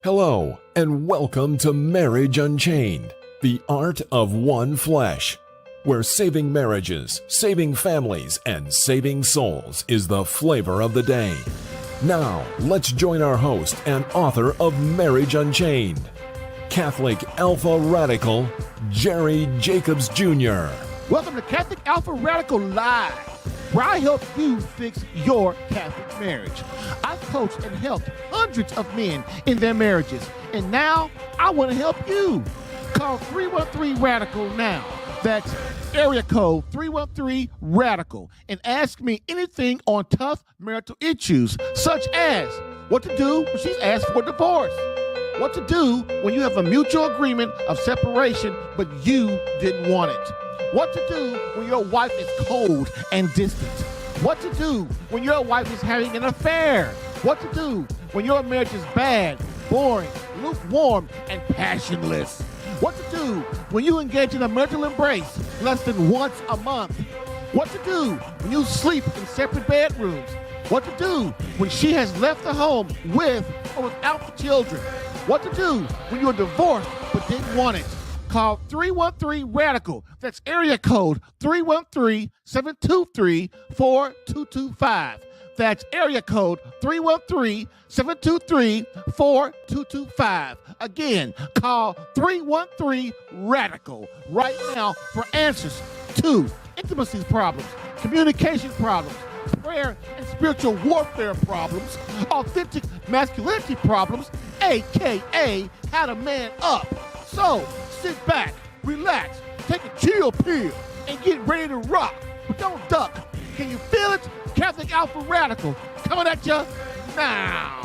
Hello, and welcome to Marriage Unchained, the art of one flesh, where saving marriages, saving families, and saving souls is the flavor of the day. Now, let's join our host and author of Marriage Unchained, Catholic Alpha Radical, Jerry Jacobs Jr. Welcome to Catholic Alpha Radical Live, where I help you fix your Catholic marriage. I've coached and helped hundreds of men in their marriages, and now I want to help you. Call 313-RADICAL now. That's area code 313-RADICAL, and ask me anything on tough marital issues, such as what to do when she's asked for divorce, what to do when you have a mutual agreement of separation but you didn't want it, what to do when your wife is cold and distant, what to do when your wife is having an affair, what to do when your marriage is bad, boring, lukewarm, and passionless, what to do when you engage in a marital embrace less than once a month, what to do when you sleep in separate bedrooms, what to do when she has left the home with or without the children, what to do when you're divorced but didn't want it. Call 313-RADICAL. That's area code 313-723-4225. That's area code 313-723-4225. Again, call 313-RADICAL right now for answers to intimacy problems, communication problems, prayer and spiritual warfare problems, authentic masculinity problems, aka how to man up. So, sit back, relax, take a chill pill, and get ready to rock. But don't duck. Can you feel it? Catholic Alpha Radical coming at you now.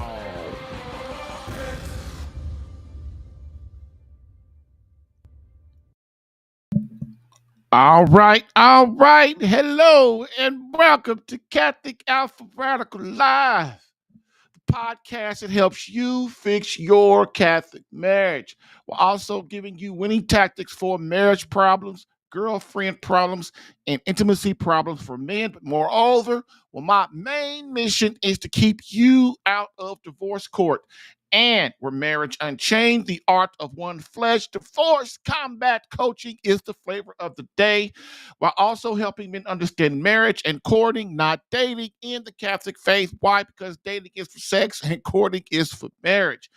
All right. Hello, and welcome to Catholic Alpha Radical Live, podcast that helps you fix your Catholic marriage. We're also giving you winning tactics for marriage problems, girlfriend problems, and intimacy problems for men. But moreover, my main mission is to keep you out of divorce court. And we're Marriage Unchained, the art of one flesh. Divorce combat coaching is the flavor of the day, while also helping men understand marriage and courting, not dating, in the Catholic faith. Why? Because dating is for sex and courting is for marriage.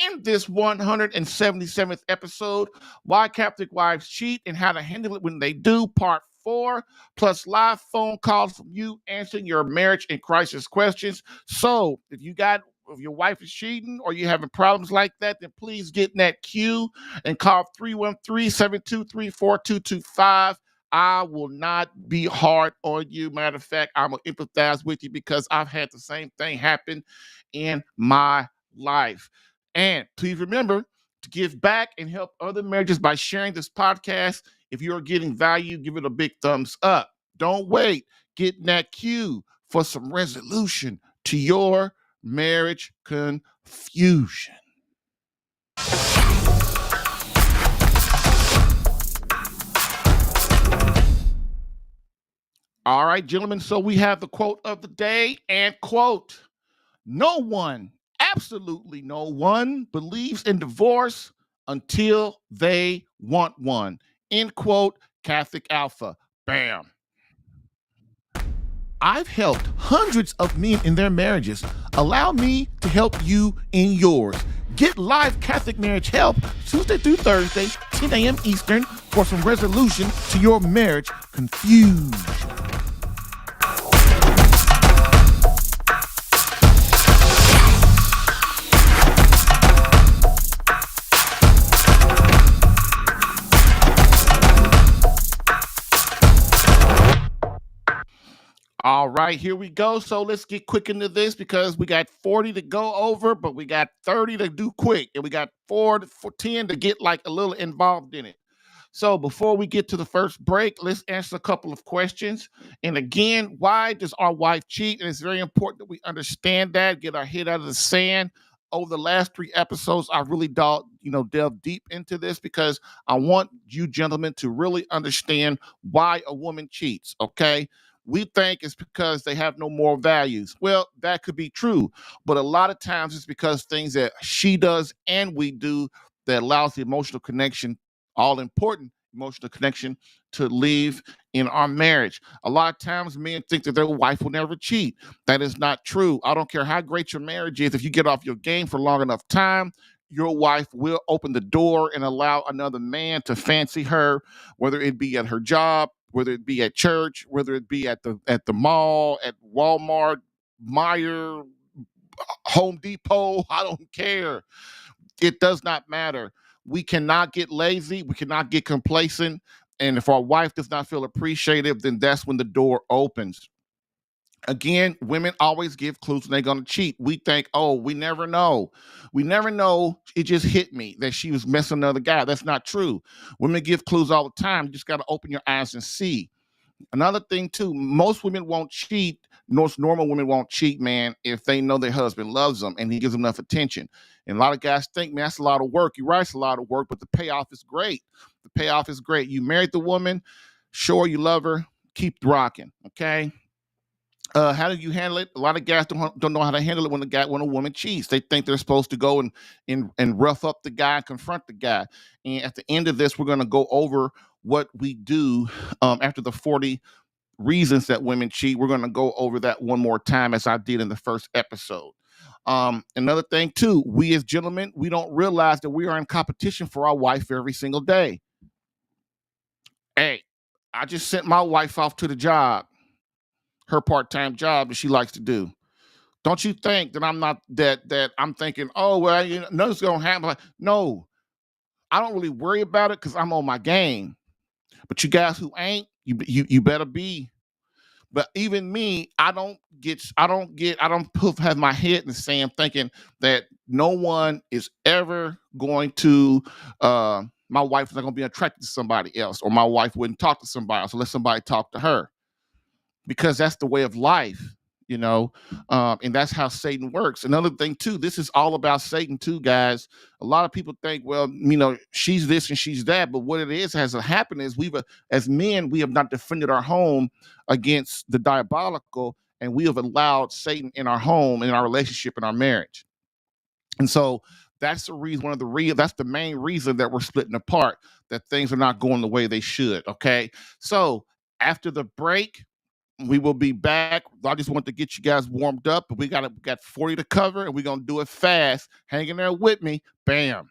In this 177th episode, Why Catholic Wives Cheat and How to Handle It When They Do, Part 4, plus live phone calls from you answering your marriage and crisis questions. So if your wife is cheating or you're having problems like that, then please get in that queue and call 313-723-4225. I will not be hard on you. Matter of fact, I'm going to empathize with you because I've had the same thing happen in my life. And please remember to give back and help other marriages by sharing this podcast. If you're getting value, give it a big thumbs up. Don't wait. Get in that queue for some resolution to your marriage confusion. All right, gentlemen, so we have the quote of the day, and quote, no one, absolutely no one, believes in divorce until they want one. End quote, Catholic Alpha. Bam. I've helped hundreds of men in their marriages. Allow me to help you in yours. Get live Catholic marriage help Tuesday through Thursday, 10 a.m. Eastern, for some resolution to your marriage confusion. All right, here we go. So let's get quick into this because we got 40 to go over, but we got 30 to do quick, and we got 10 to get like a little involved in it. So before we get to the first break, let's answer a couple of questions. And again, why does our wife cheat? And it's very important that we understand that, get our head out of the sand. Over the last 3 episodes, I've really delved deep into this because I want you gentlemen to really understand why a woman cheats, okay? We think it's because they have no moral values. Well, that could be true, but a lot of times it's because things that she does and we do that allows the emotional connection, all important emotional connection, to leave in our marriage. A lot of times men think that their wife will never cheat. That is not true. I don't care how great your marriage is. If you get off your game for long enough time, your wife will open the door and allow another man to fancy her, whether it be at her job, whether it be at church, whether it be at the mall, at Walmart, Meyer, Home Depot. I don't care. It does not matter. We cannot get lazy. We cannot get complacent. And if our wife does not feel appreciative, then that's when the door opens. Again, women always give clues when they're going to cheat. We think, oh, we never know. We never know. It just hit me that she was messing another guy. That's not true. Women give clues all the time. You just got to open your eyes and see. Another thing, too, most women won't cheat. Most normal women won't cheat, man, if they know their husband loves them and he gives them enough attention. And a lot of guys think, man, that's a lot of work. You're right, it's a lot of work, but the payoff is great. The payoff is great. You married the woman, sure, you love her, keep rocking, okay? How do you handle it? A lot of guys don't know how to handle it when a woman cheats. They think they're supposed to go and rough up the guy, confront the guy. And at the end of this, we're going to go over what we do after the 40 reasons that women cheat. We're going to go over that one more time as I did in the first episode. Another thing too, we as gentlemen, we don't realize that we are in competition for our wife every single day. Hey, I just sent my wife off to the job, her part-time job that she likes to do. Don't you think that I'm not that I'm thinking, oh well, nothing's gonna happen. Like, no, I don't really worry about it because I'm on my game. But you guys who ain't, you better be. But even me, I don't have my head in the sand thinking that no one is ever going to my wife is not going to be attracted to somebody else, or my wife wouldn't talk to somebody else, or let somebody talk to her, because that's the way of life, and that's how Satan works. Another thing too, this is all about Satan too, guys. A lot of people think, well, she's this and she's that, but what it is has happened is as men, we have not defended our home against the diabolical, and we have allowed Satan in our home, in our relationship, in our marriage. And so that's the reason, that's the main reason that we're splitting apart, that things are not going the way they should. Okay. So after the break, we will be back. I just want to get you guys warmed up, but we got 40 to cover, and we're going to do it fast. Hang in there with me. Bam.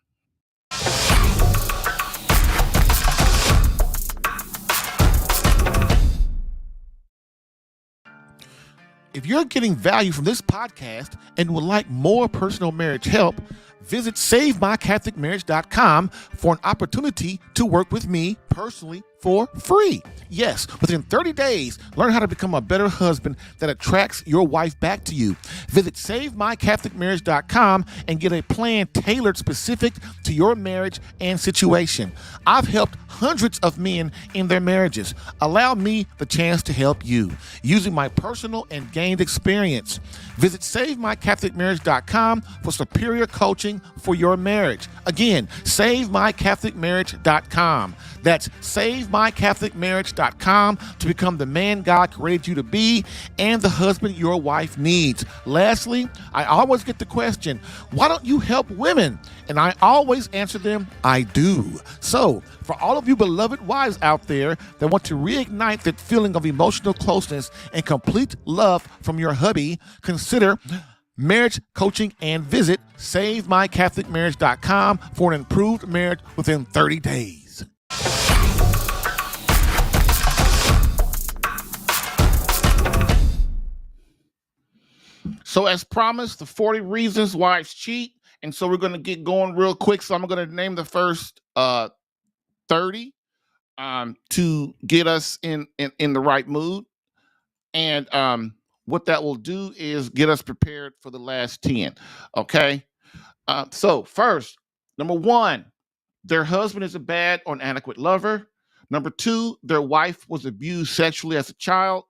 If you're getting value from this podcast and would like more personal marriage help, visit SaveMyCatholicMarriage.com for an opportunity to work with me personally for free. Yes, within 30 days, learn how to become a better husband that attracts your wife back to you. Visit SaveMyCatholicMarriage.com and get a plan tailored specific to your marriage and situation. I've helped hundreds of men in their marriages. Allow me the chance to help you using my personal and gained experience. Visit SaveMyCatholicMarriage.com for superior coaching for your marriage. Again, SaveMyCatholicMarriage.com. That's SaveMyCatholicMarriage.com to become the man God created you to be and the husband your wife needs. Lastly, I always get the question, why don't you help women? And I always answer them, I do. So, for all of you beloved wives out there that want to reignite that feeling of emotional closeness and complete love from your hubby, consider marriage coaching and visit SaveMyCatholicMarriage.com for an improved marriage within 30 days. So as promised, the 40 reasons wives cheat. And so we're going to get going real quick. So I'm going to name the first 30 to get us in the right mood. And what that will do is get us prepared for the last 10. Okay. So first, number 1, their husband is a bad or inadequate lover. Number 2, their wife was abused sexually as a child.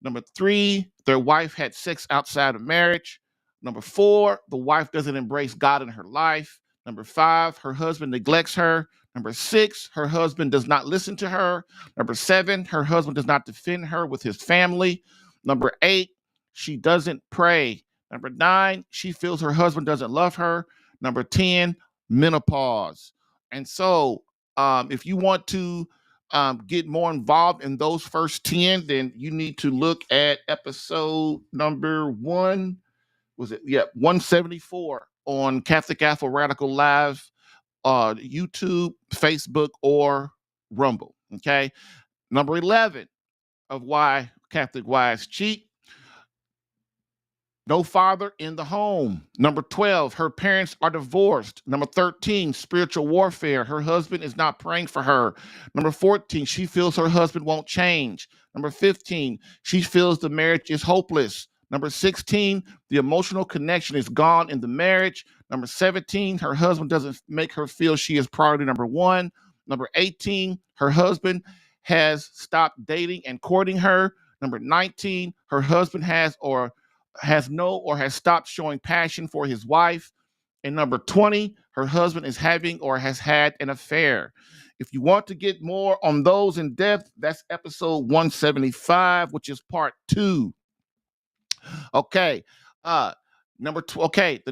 Number 3, their wife had sex outside of marriage. Number 4, the wife doesn't embrace God in her life. Number 5, her husband neglects her. Number 6, her husband does not listen to her. Number 7, her husband does not defend her with his family. Number 8, she doesn't pray. Number 9, she feels her husband doesn't love her. Number 10, menopause. And so if you want to get more involved in those first 10, then you need to look at episode number 174 on Catholic Alpha Radical Live, YouTube, Facebook, or Rumble. Okay. Number 11 of why Catholic wives cheat. No father in the home. Number 12, her parents are divorced. Number 13, spiritual warfare. Her husband is not praying for her. Number 14, she feels her husband won't change. Number 15, she feels the marriage is hopeless. Number 16, the emotional connection is gone in the marriage. Number 17, her husband doesn't make her feel she is priority number 1. Number 18, her husband has stopped dating and courting her. Number 19, her husband has stopped showing passion for his wife. And number 20, her husband is having or has had an affair. If you want to get more on those in depth, that's episode 175, which is part 2. Okay. The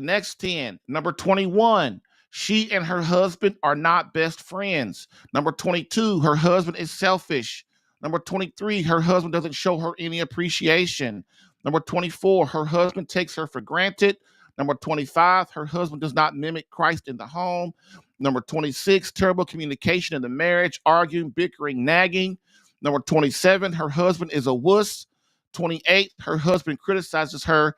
next 10. Number 21, she and her husband are not best friends. Number 22, her husband is selfish. Number 23, her husband doesn't show her any appreciation. Number 24, her husband takes her for granted. Number 25, her husband does not mimic Christ in the home. Number 26, terrible communication in the marriage, arguing, bickering, nagging. Number 27, her husband is a wuss. 28, her husband criticizes her.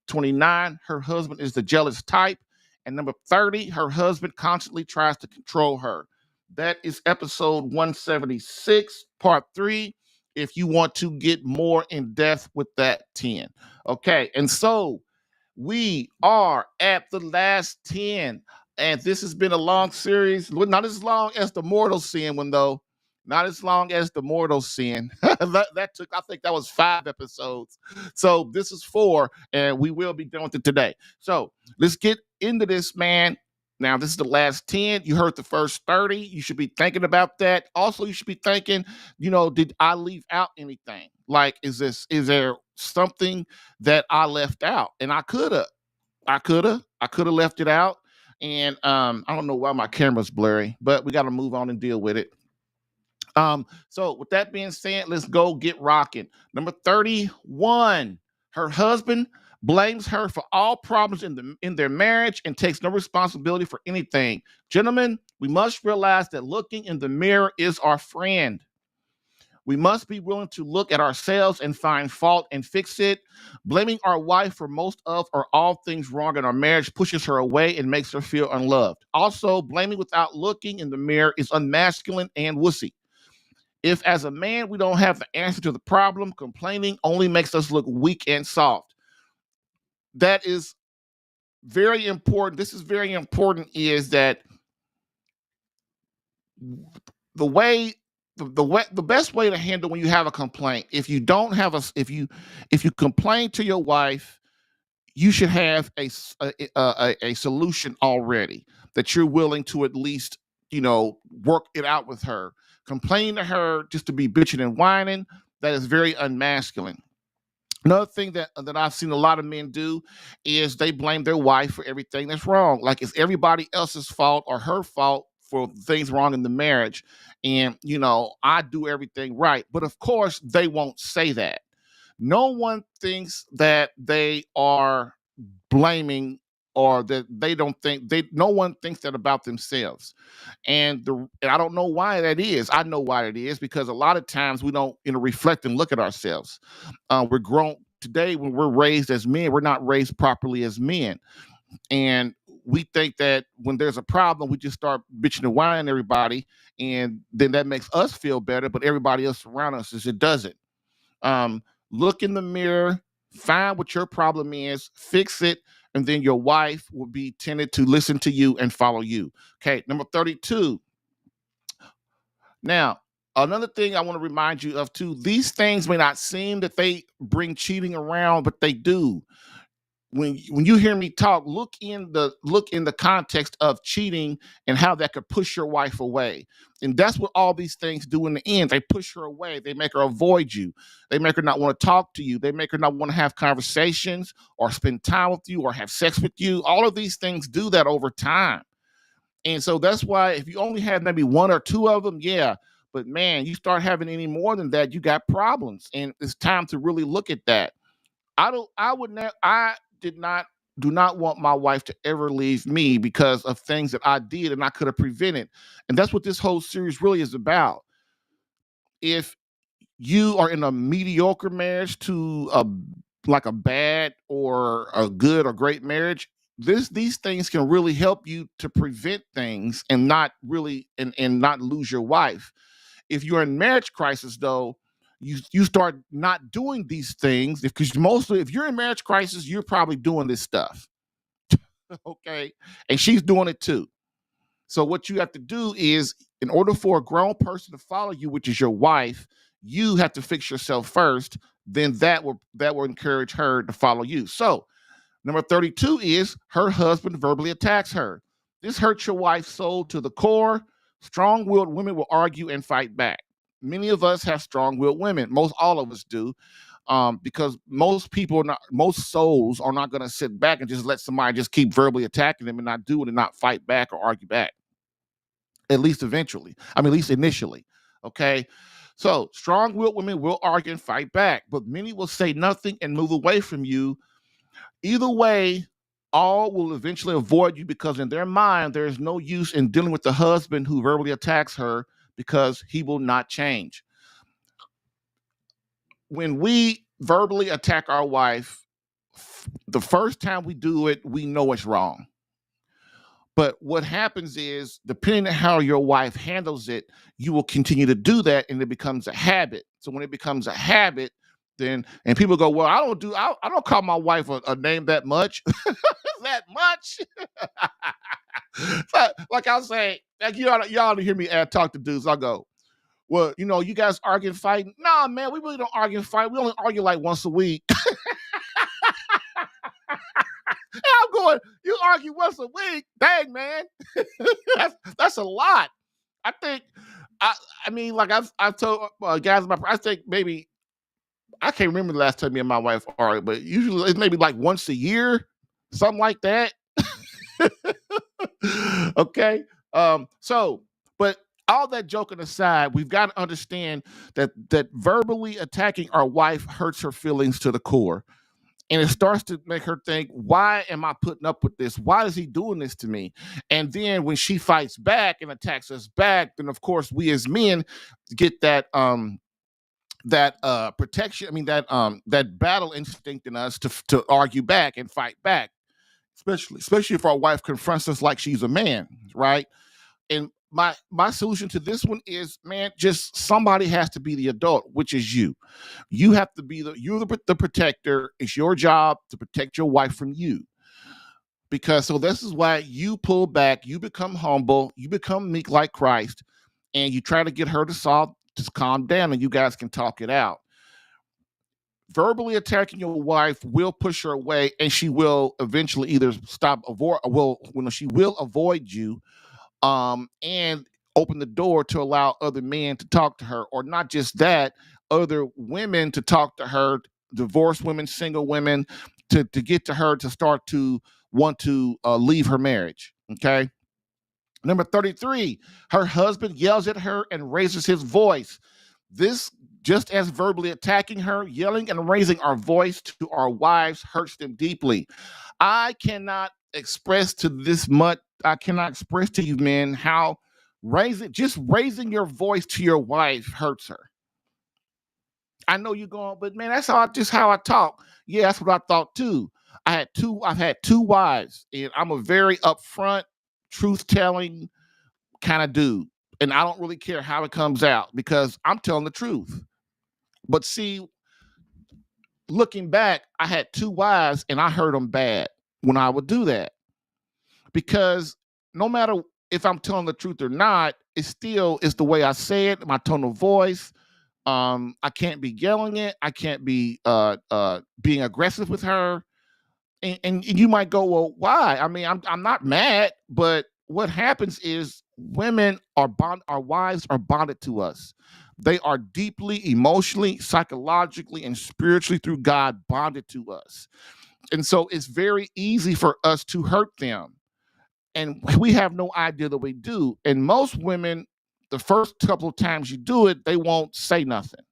29, her husband is the jealous type. And number 30, her husband constantly tries to control her. That is episode 176, part 3. If you want to get more in depth with that 10. Okay, and so we are at the last 10. And this has been a long series, not as long as the mortal sin one, though. Not as long as the mortal sin. that took, I think that was 5 episodes. So this is 4, and we will be done with it today. So let's get into this, man. Now, this is the last 10. You heard the first 30. You should be thinking about that. Also, you should be thinking, did I leave out anything? Like, is there something that I left out? And I could have left it out. And I don't know why my camera's blurry, but we got to move on and deal with it. So with that being said, let's go get rocking. Number 31, her husband blames her for all problems in their marriage and takes no responsibility for anything. Gentlemen, we must realize that looking in the mirror is our friend. We must be willing to look at ourselves and find fault and fix it. Blaming our wife for most of or all things wrong in our marriage pushes her away and makes her feel unloved. Also, blaming without looking in the mirror is unmasculine and wussy. If as a man we don't have the answer to the problem, complaining only makes us look weak and soft. That is very important. This is very important, is that the best way to handle when you have a complaint, if you complain to your wife, you should have a solution already that you're willing to at least, work it out with her. Complaining to her just to be bitching and whining, that is very unmasculine. Another thing that I've seen a lot of men do is they blame their wife for everything that's wrong. Like it's everybody else's fault or her fault for things wrong in the marriage. And, I do everything right. But of course, they won't say that. No one thinks that they are blaming, or that no one thinks that about themselves. And I don't know why that is. I know why it is, because a lot of times we don't, reflect and look at ourselves. We're grown today. When we're raised as men, we're not raised properly as men. And we think that when there's a problem, we just start bitching and whining everybody. And then that makes us feel better, but everybody else around us it doesn't. Look in the mirror, find what your problem is, fix it, and then your wife will be tended to listen to you and follow you. Okay, number 32. Now, another thing I want to remind you of too, these things may not seem that they bring cheating around, but they do. when you hear me talk, look in the context of cheating and how that could push your wife away. And that's what all these things do in the end. They push her away. They make her avoid you. They make her not want to talk to you. They make her not want to have conversations or spend time with you or have sex with you. All of these things do that over time. And so that's why if you only have maybe one or two of them, yeah. But man, you start having any more than that, you got problems. And it's time to really look at that. I do not want my wife to ever leave me because of things that I did and I could have prevented. And that's what this whole series really is about. If you are in a mediocre marriage to a bad or a good or great marriage, these things can really help you to prevent things and not really and not lose your wife. If you're in marriage crisis, though, you start not doing these things because mostly if you're in marriage crisis, you're probably doing this stuff. Okay. And she's doing it too. So what you have to do is, in order for a grown person to follow you, which is your wife, you have to fix yourself first. Then that will encourage her to follow you. So number 32 is her husband verbally attacks her. This hurts your wife's soul to the core. Strong-willed women will argue and fight back. Many of us have strong-willed women. Most all of us do. Because most souls are not going to sit back and just let somebody just keep verbally attacking them and not do it and not fight back or argue back. At least initially. Okay. So strong-willed women will argue and fight back, but many will say nothing and move away from you. Either way, all will eventually avoid you because in their mind, there is no use in dealing with the husband who verbally attacks her because he will not change. When we verbally attack our wife, the first time we do it, we know it's wrong. But what happens is, depending on how your wife handles it, you will continue to do that and it becomes a habit. So when it becomes a habit, and people go, well, I don't call my wife a name that much. That much? Like I'll say, like y'all hear me talk to dudes, I'll go, well, you guys argue and fight. Nah, man, we really don't argue and fight. We only argue like once a week. I'm going, you argue once a week? Dang, man. that's a lot. I think, like I've told guys, I think maybe, I can't remember the last time me and my wife argued, but usually it's maybe like once a year, something like that. Okay. But all that joking aside, we've got to understand that verbally attacking our wife hurts her feelings to the core. And it starts to make her think, why am I putting up with this? Why is he doing this to me? And then when she fights back and attacks us back, then of course we as men get that protection. That battle instinct in us to argue back and fight back, especially if our wife confronts us like she's a man, right? And my solution to this one is, man, just somebody has to be the adult, which is you. You have to be the protector. It's your job to protect your wife from you. Because so this is why you pull back, you become humble, you become meek like Christ, and you try to get her to calm down, and you guys can talk it out. Verbally attacking your wife will push her away, and she will eventually either she will avoid you, and open the door to allow other men to talk to her, or not just that, other women to talk to her, divorced women, single women, to get to her to start to want to leave her marriage. Okay. Number 33, her husband yells at her and raises his voice. This, just as verbally attacking her, yelling and raising our voice to our wives hurts them deeply. I cannot express to you, men, how raising your voice to your wife hurts her. I know you're going, but man, that's how I talk. Yeah, that's what I thought too. I've had two wives, and I'm a very upfront, truth-telling kind of dude. And I don't really care how it comes out because I'm telling the truth. But see, looking back, I had two wives and I hurt them bad when I would do that. Because no matter if I'm telling the truth or not, it's the way I say it, my tone of voice. I can't be yelling it. I can't be being aggressive with her. And you might go, well, why? I mean, I'm not mad, but what happens is our wives are bonded to us. They are deeply emotionally, psychologically, and spiritually through God bonded to us. And so it's very easy for us to hurt them. And we have no idea that we do. And most women, the first couple of times you do it, they won't say nothing.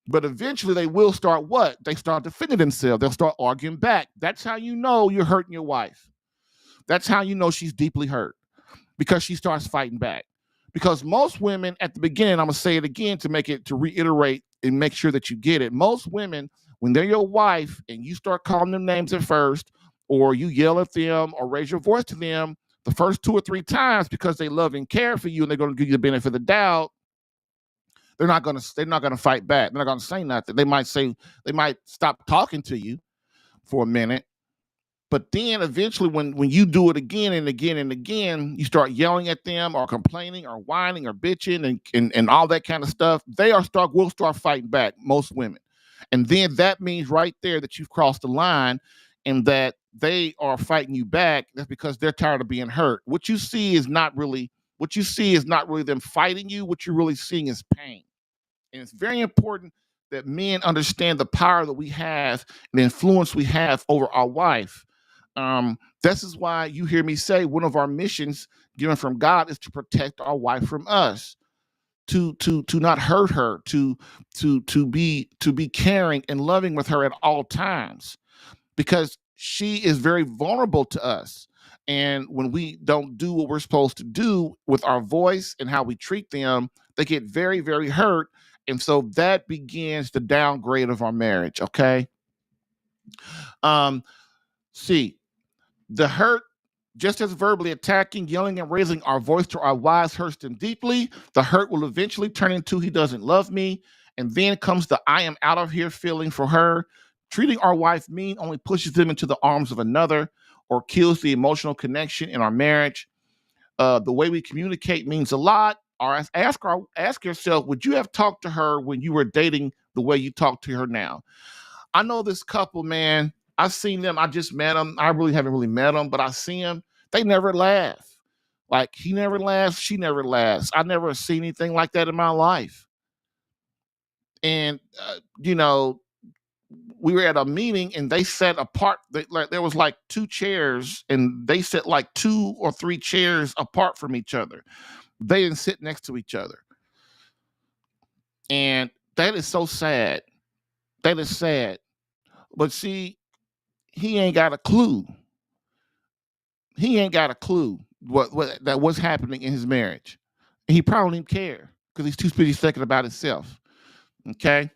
But eventually they will start what? They start defending themselves. They'll start arguing back. That's how you know you're hurting your wife. That's how you know she's deeply hurt, because she starts fighting back. Because most women at the beginning, I'm going to say it again to reiterate and make sure that you get it. Most women, when they're your wife and you start calling them names at first, or you yell at them or raise your voice to them the first 2 or 3 times because they love and care for you and they're going to give you the benefit of the doubt, they're not going to fight back. They're not going to say nothing. They might stop talking to you for a minute. But then eventually when you do it again and again and again, you start yelling at them or complaining or whining or bitching and all that kind of stuff, will start fighting back, most women. And then that means right there that you've crossed the line and that they are fighting you back. That's because they're tired of being hurt. What you see is not really them fighting you. What you're really seeing is pain. And it's very important that men understand the power that we have and the influence we have over our wife. This is why you hear me say one of our missions given from God is to protect our wife from us, to not hurt her, to be caring and loving with her at all times, because she is very vulnerable to us. And when we don't do what we're supposed to do with our voice and how we treat them, they get very, very hurt. And so that begins the downgrade of our marriage. Okay. See, the hurt, just as verbally attacking, yelling, and raising our voice to our wives hurts them deeply, the hurt will eventually turn into he doesn't love me. And then comes the I am out of here feeling for her. Treating our wife mean only pushes them into the arms of another or kills the emotional connection in our marriage. The way we communicate means a lot. Or ask yourself, would you have talked to her when you were dating the way you talk to her now? I know this couple, man. I've seen them. I just met them. I really haven't really met them, but I see them. They never laugh. Like, he never laughs. She never laughs. I never seen anything like that in my life. And, we were at a meeting and they sat apart. There was like 2 chairs and they sat like 2 or 3 chairs apart from each other. They didn't sit next to each other. And that is so sad. That is sad. But see, he ain't got a clue. He ain't got a clue what's happening in his marriage. And he probably don't even care because he's too busy thinking about himself. Okay.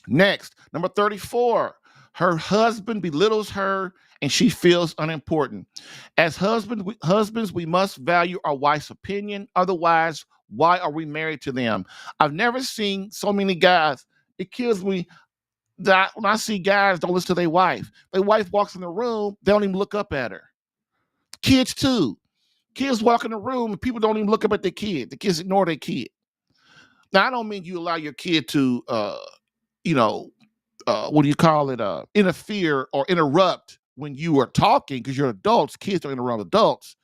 Next, number 34. Her husband belittles her and she feels unimportant. As husbands, we must value our wife's opinion. Otherwise, why are we married to them? I've never seen so many guys. It kills me that when I see guys don't listen to their wife. Their wife walks in the room, they don't even look up at her. Kids too. Kids walk in the room and people don't even look up at their kid. The kids ignore their kid. Now, I don't mean you allow your kid to, interfere or interrupt when you are talking, because you're adults. Kids don't interrupt adults.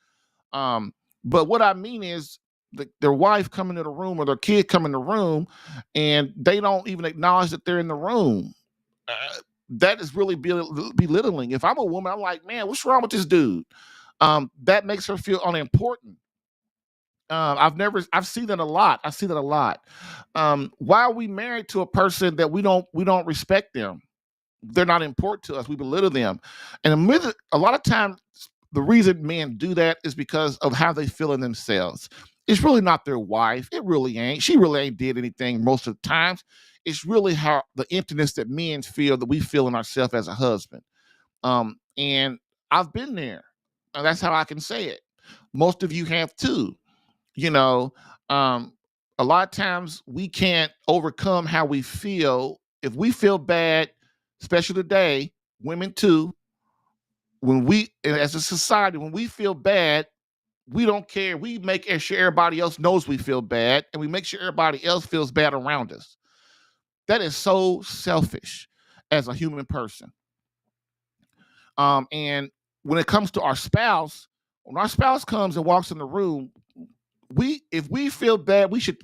But what I mean is their wife come into the room or their kid come in the room and they don't even acknowledge that they're in the room. That is really belittling. If I'm a woman, I'm like, man, what's wrong with this dude? That makes her feel unimportant. I've seen that a lot. Why are we married to a person that we don't respect them? They're not important to us. We belittle them. And a lot of times the reason men do that is because of how they feel in themselves. It's really not their wife. It really ain't. She really ain't did anything most of the times. It's really how the emptiness that men feel, that we feel in ourselves as a husband. And I've been there. And that's how I can say it. Most of you have too. A lot of times we can't overcome how we feel. If we feel bad, especially today, women too, as a society, when we feel bad, we don't care. We make sure everybody else knows we feel bad, and we make sure everybody else feels bad around us. That is so selfish as a human person. And when it comes to our spouse, when our spouse comes and walks in the room, if we feel bad, we should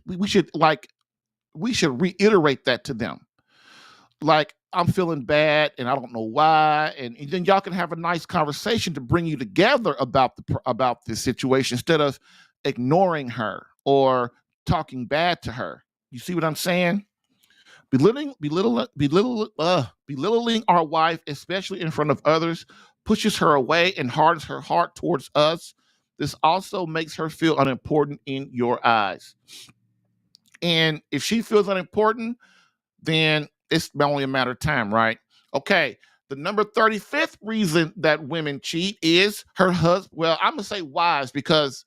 reiterate that to them. Like, I'm feeling bad and I don't know why, and then y'all can have a nice conversation to bring you together about this situation instead of ignoring her or talking bad to her. You see what I'm saying? Belittling our wife, especially in front of others, pushes her away and hardens her heart towards us. This also makes her feel unimportant in your eyes. And if she feels unimportant, then it's only a matter of time, right? Okay. The number 35th reason that women cheat is her husband. Well, I'm gonna say wives because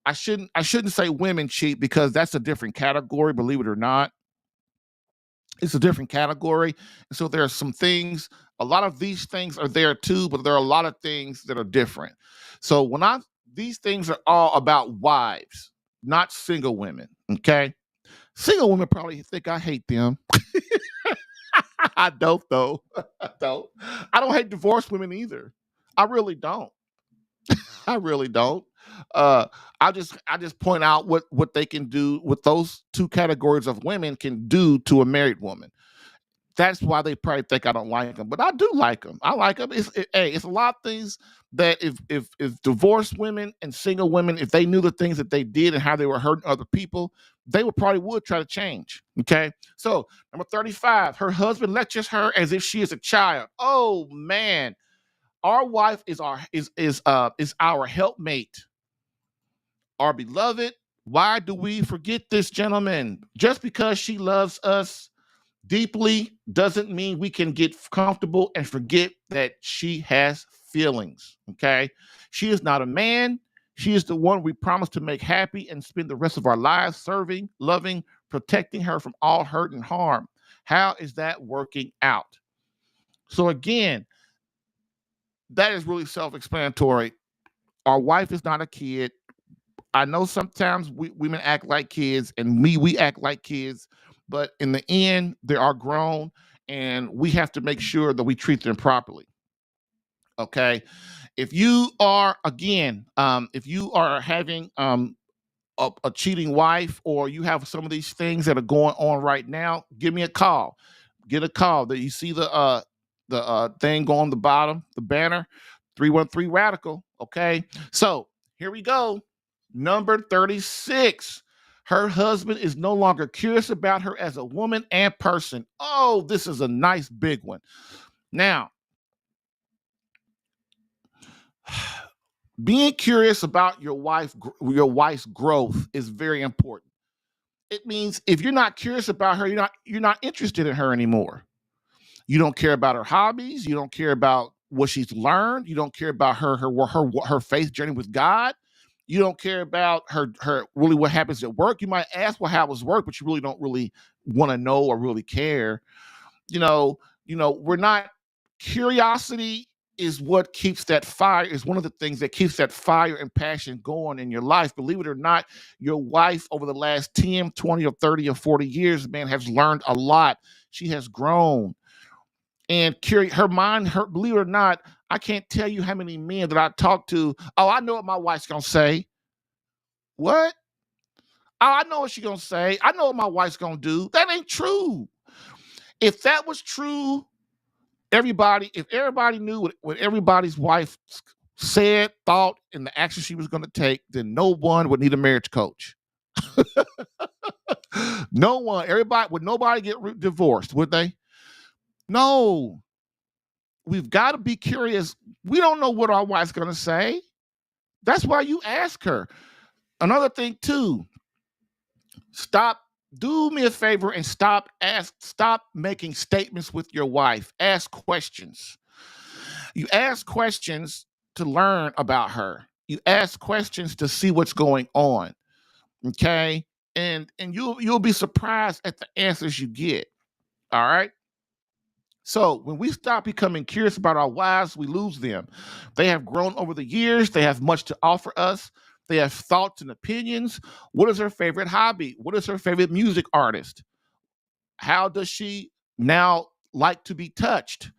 I shouldn't say women cheat because that's a different category, believe it or not. It's a different category. And so there are some things, a lot of these things are there too, but there are a lot of things that are different. So these things are all about wives, not single women. Okay. Single women probably think I hate them. I don't though. I don't. I don't hate divorced women either. I really don't. I really don't. Uh, I just point out what they can do, what those two categories of women can do to a married woman. That's why they probably think I don't like them, but I do like them. I like them. Hey, it's a lot of things that if divorced women and single women, if they knew the things that they did and how they were hurting other people, they would try to change. Okay, so number 35, her husband lectures her as if she is a child. Oh man, our wife is our helpmate, our beloved. Why do we forget this, gentlemen? Just because she loves us deeply doesn't mean we can get comfortable and forget that she has feelings. Okay. She is not a man. She is the one we promise to make happy and spend the rest of our lives serving, loving, protecting her from all hurt and harm. How is that working out? So, again, that is really self explanatory. Our wife is not a kid. I know sometimes women act like kids, and we act like kids, but in the end, they are grown, and we have to make sure that we treat them properly. Okay, if you are if you are having a cheating wife, or you have some of these things that are going on right now, give me a call. Get a call. That you see the thing go on the bottom, the banner, 313 Radical. Okay, so here we go. Number 36. Her husband is no longer curious about her as a woman and person. Oh, this is a nice big one. Now, being curious about your wife's growth is very important. It means if you're not curious about her, you're not interested in her anymore. You don't care about her hobbies. You don't care about what she's learned. You don't care about her faith journey with God. You don't care about her really what happens at work. You might ask, well, how was work, but you really don't really want to know or really care. We're not. Curiosity is what keeps that fire, is one of the things that keeps that fire and passion going in your life. Believe it or not, your wife over the last 10, 20, or 30 or 40 years, man, has learned a lot. She has grown. And her mind, believe it or not, I can't tell you how many men that I talk to. Oh, I know what my wife's gonna say. What? Oh, I know what she's gonna say. I know what my wife's gonna do. That ain't true. If that was true, if everybody knew what everybody's wife said, thought, and the action she was going to take, then no one would need a marriage coach. No one, would nobody get divorced, would they? No. We've got to be curious. We don't know what our wife's going to say. That's why you ask her. Another thing too, do me a favor and stop making statements with your wife. Ask questions. You ask questions to learn about her. You ask questions to see what's going on. Okay? And you'll be surprised at the answers you get. All right? So when we stop becoming curious about our wives, we lose them. They have grown over the years. They have much to offer us. They have thoughts and opinions. What is her favorite hobby? What is her favorite music artist? How does she now like to be touched?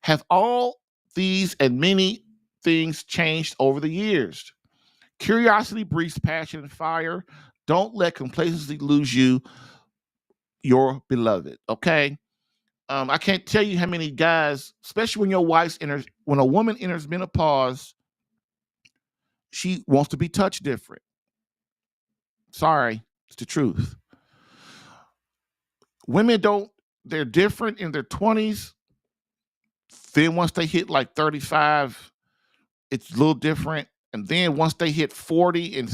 Have all these and many things changed over the years. Curiosity breeds passion and fire. Don't let complacency lose you, your beloved. Okay. I can't tell you how many guys, especially when a woman enters menopause, she wants to be touched different. Sorry, it's the truth. Women don't, they're different in their 20s. Then once they hit like 35, it's a little different. And then once they hit 40 and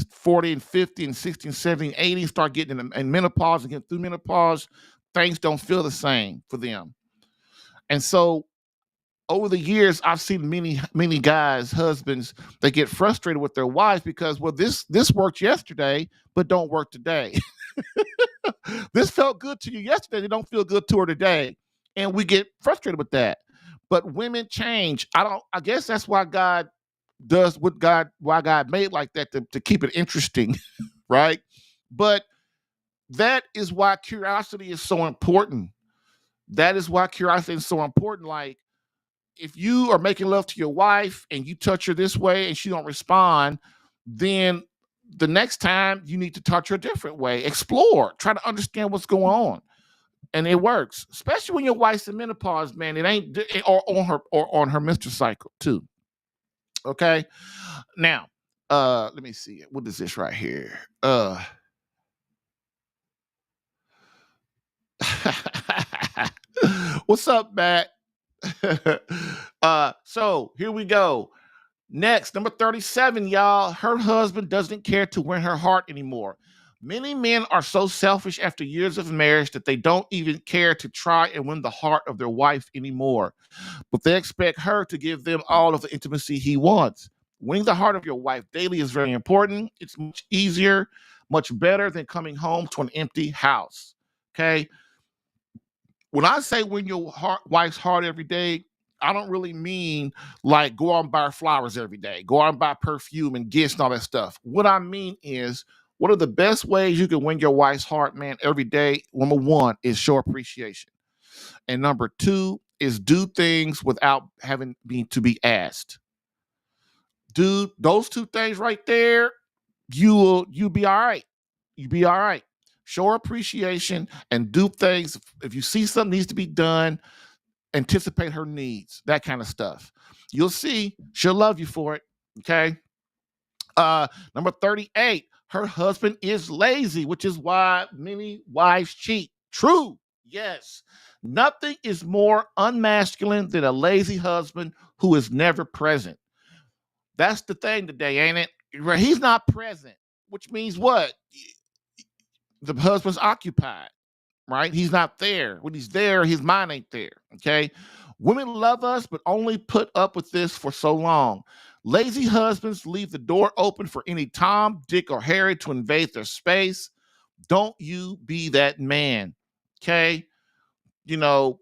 50 and 60 and 70 and 80, start getting in menopause and get through menopause, things don't feel the same for them. And so over the years, I've seen many guys, husbands, they get frustrated with their wives because, well, this worked yesterday, but don't work today. This felt good to you yesterday, they don't feel good to her today. And we get frustrated with that. But women change. I guess that's why God does why God made like that to keep it interesting, right? But that is why curiosity is so important. That is why curiosity is so important. Like, if you are making love to your wife and you touch her this way and she don't respond, then the next time you need to touch her a different way. Explore, try to understand what's going on. And it works, especially when your wife's in menopause, man. It ain't or on her menstrual cycle too. Okay. Now, let me see. What is this right here? What's up, Matt? So here we go. Next, number 37, y'all. Her husband doesn't care to win her heart anymore. Many men are so selfish after years of marriage that they don't even care to try and win the heart of their wife anymore. But they expect her to give them all of the intimacy he wants. Winning the heart of your wife daily is very important. It's much easier, much better than coming home to an empty house. Okay. When I say win your wife's heart every day, I don't really mean like go out and buy flowers every day, go out and buy perfume and gifts and all that stuff. What I mean is, what are the best ways you can win your wife's heart, man, every day? Number one is show appreciation. And number two is do things without having to be asked. Do those two things right there, you'll be all right. You'll be all right. Show appreciation and do things. If you see something needs to be done, anticipate her needs, that kind of stuff. You'll see she'll love you for it. Okay. Number 38, her husband is lazy, which is why many wives cheat. True. Yes. Nothing is more unmasculine than a lazy husband who is never present. That's the thing today, ain't it? He's not present, which means what? The husband's occupied, right? He's not there. When he's there, his mind ain't there. Okay. Women love us, but only put up with this for so long. Lazy husbands leave the door open for any Tom, Dick, or Harry to invade their space. Don't you be that man. Okay. You know,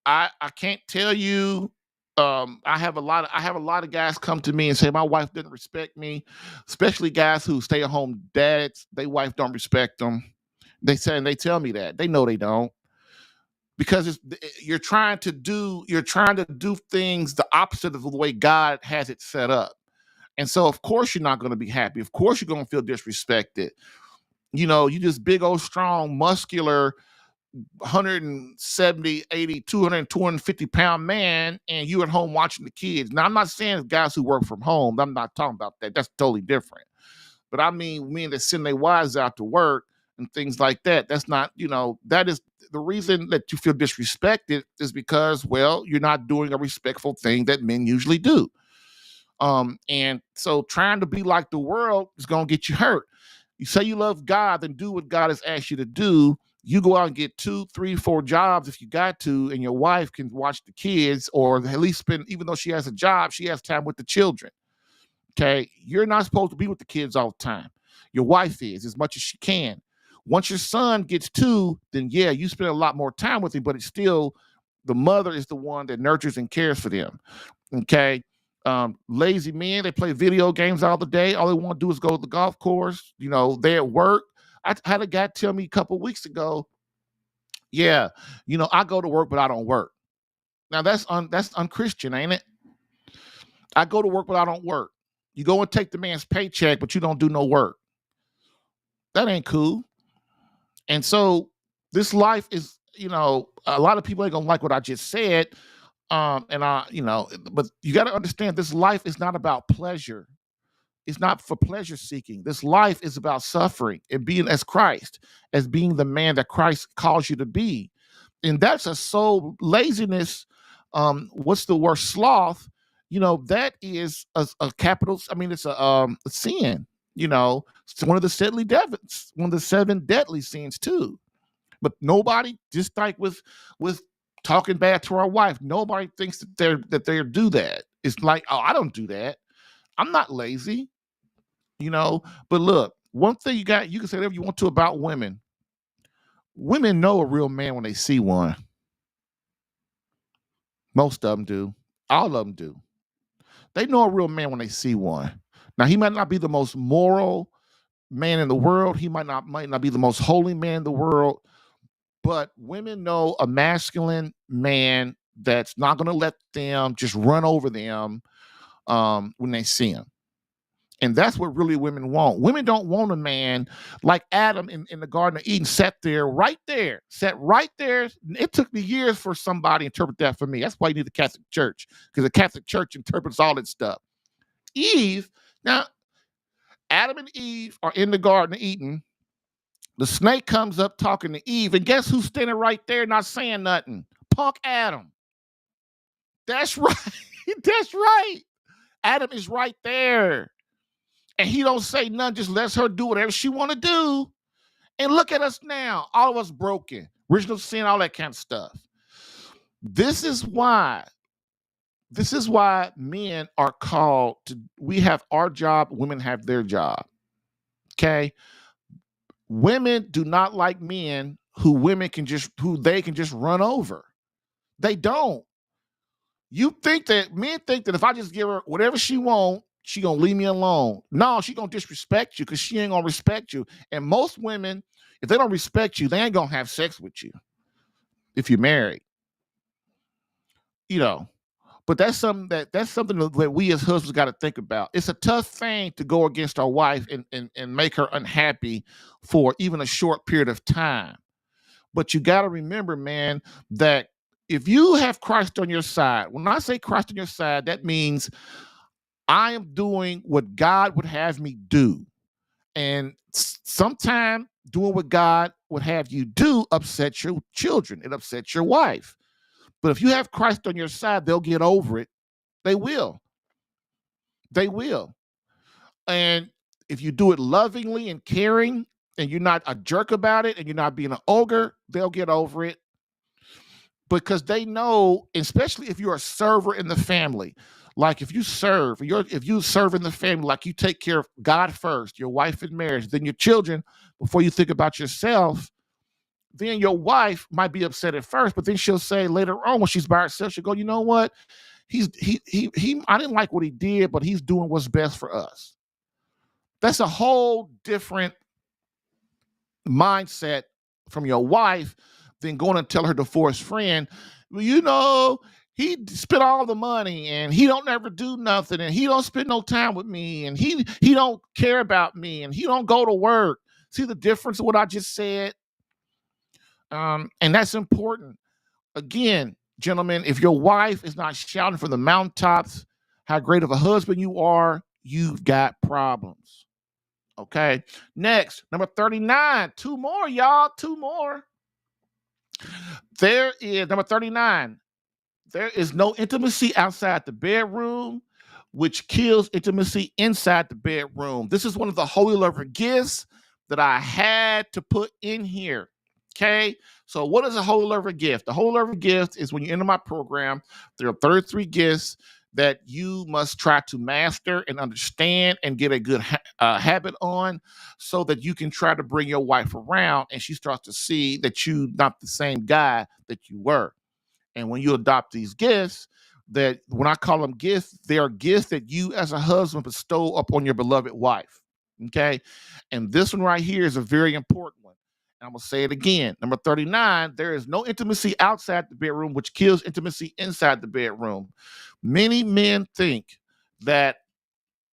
I can't tell you. I have a lot of guys come to me and say my wife didn't respect me, especially guys who stay at home dads. Their wife don't respect them. They tell me that. They know they don't. Because you're trying to do things the opposite of the way God has it set up. And so of course you're not going to be happy. Of course you're going to feel disrespected. You know, you just big old strong, muscular 170, 80, 200, 250 pound man, and you at home watching the kids. Now, I'm not saying guys who work from home. I'm not talking about that. That's totally different. But I mean, men that send their wives out to work and things like that. That's not, that is the reason that you feel disrespected is because, well, you're not doing a respectful thing that men usually do. And so trying to be like the world is going to get you hurt. You say you love God, then do what God has asked you to do. You go out and get 2, 3, 4 jobs if you got to, and your wife can watch the kids, or at least spend, even though she has a job, she has time with the children. Okay. You're not supposed to be with the kids all the time. Your wife is, as much as she can. Once your son gets 2, then yeah, you spend a lot more time with him, but it's still, the mother is the one that nurtures and cares for them. Okay. Lazy men, they play video games all the day. All they want to do is go to the golf course. They're at work. I had a guy tell me a couple of weeks ago, yeah, I go to work, but I don't work. Now that's unchristian, ain't it? I go to work, but I don't work. You go and take the man's paycheck, but you don't do no work. That ain't cool. And so this life is, a lot of people ain't gonna like what I just said. But you got to understand this life is not about pleasure. It's not for pleasure seeking. This life is about suffering and being as Christ, as being the man that Christ calls you to be. And that's a soul laziness. What's the word? Sloth. That is a capital. I mean, it's a sin. It's one of the 7 deadly sins too. But nobody, just like with talking bad to our wife, nobody thinks that they do that. It's like, oh, I don't do that. I'm not lazy. But look, one thing you can say whatever you want to about women. Women know a real man when they see one. Most of them do. All of them do. They know a real man when they see one. Now, he might not be the most moral man in the world. He might not be the most holy man in the world. But women know a masculine man that's not going to let them just run over them when they see him. And that's what really women want. Women don't want a man like Adam in the Garden of Eden, sat right there. It took me years for somebody to interpret that for me. That's why you need the Catholic Church, because the Catholic Church interprets all that stuff. Eve, now, Adam and Eve are in the Garden of Eden. The snake comes up talking to Eve, and guess who's standing right there not saying nothing? Punk Adam. That's right. That's right. Adam is right there. And he don't say nothing, just lets her do whatever she want to do. And look at us now, all of us broken, original sin, all that kind of stuff. This is why men are called to, we have our job, women have their job. Okay? Women do not like men who they can just run over. They don't. Men think that if I just give her whatever she wants, she gonna leave me alone. No, she gonna disrespect you because she ain't gonna respect you. And most women, if they don't respect you, they ain't gonna have sex with you if you're married. But that's something that we as husbands got to think about. It's a tough thing to go against our wife and make her unhappy for even a short period of time. But you got to remember, man, that if you have Christ on your side, when I say Christ on your side, that means I am doing what God would have me do. And sometimes doing what God would have you do upsets your children. It upsets your wife. But if you have Christ on your side, they'll get over it. They will. They will. And if you do it lovingly and caring, and you're not a jerk about it, and you're not being an ogre, they'll get over it. Because they know, especially if you're a server in the family, like if you serve in the family, like you take care of God first, your wife in marriage, then your children, before you think about yourself, then your wife might be upset at first, but then she'll say later on when she's by herself, she'll go, you know what? I didn't like what he did, but he's doing what's best for us. That's a whole different mindset from your wife than going and tell her divorced friend, well, he spent all the money and he don't ever do nothing and he don't spend no time with me and he don't care about me and he don't go to work. See the difference of what I just said? And that's important. Again, gentlemen, if your wife is not shouting from the mountaintops how great of a husband you are, you've got problems. Okay. Next, number 39. 2 more, y'all. 2 more. There is number 39. There is no intimacy outside the bedroom, which kills intimacy inside the bedroom. This is one of the holy lover gifts that I had to put in here. Okay. So what is a holy lover gift? The holy lover gift is when you enter my program, there are 33 gifts that you must try to master and understand and get a good habit on so that you can try to bring your wife around and she starts to see that you're not the same guy that you were. And when you adopt these gifts, that when I call them gifts, they are gifts that you as a husband bestow upon your beloved wife. Okay. And this one right here is a very important one. And I'm going to say it again. Number 39, there is no intimacy outside the bedroom, which kills intimacy inside the bedroom. Many men think that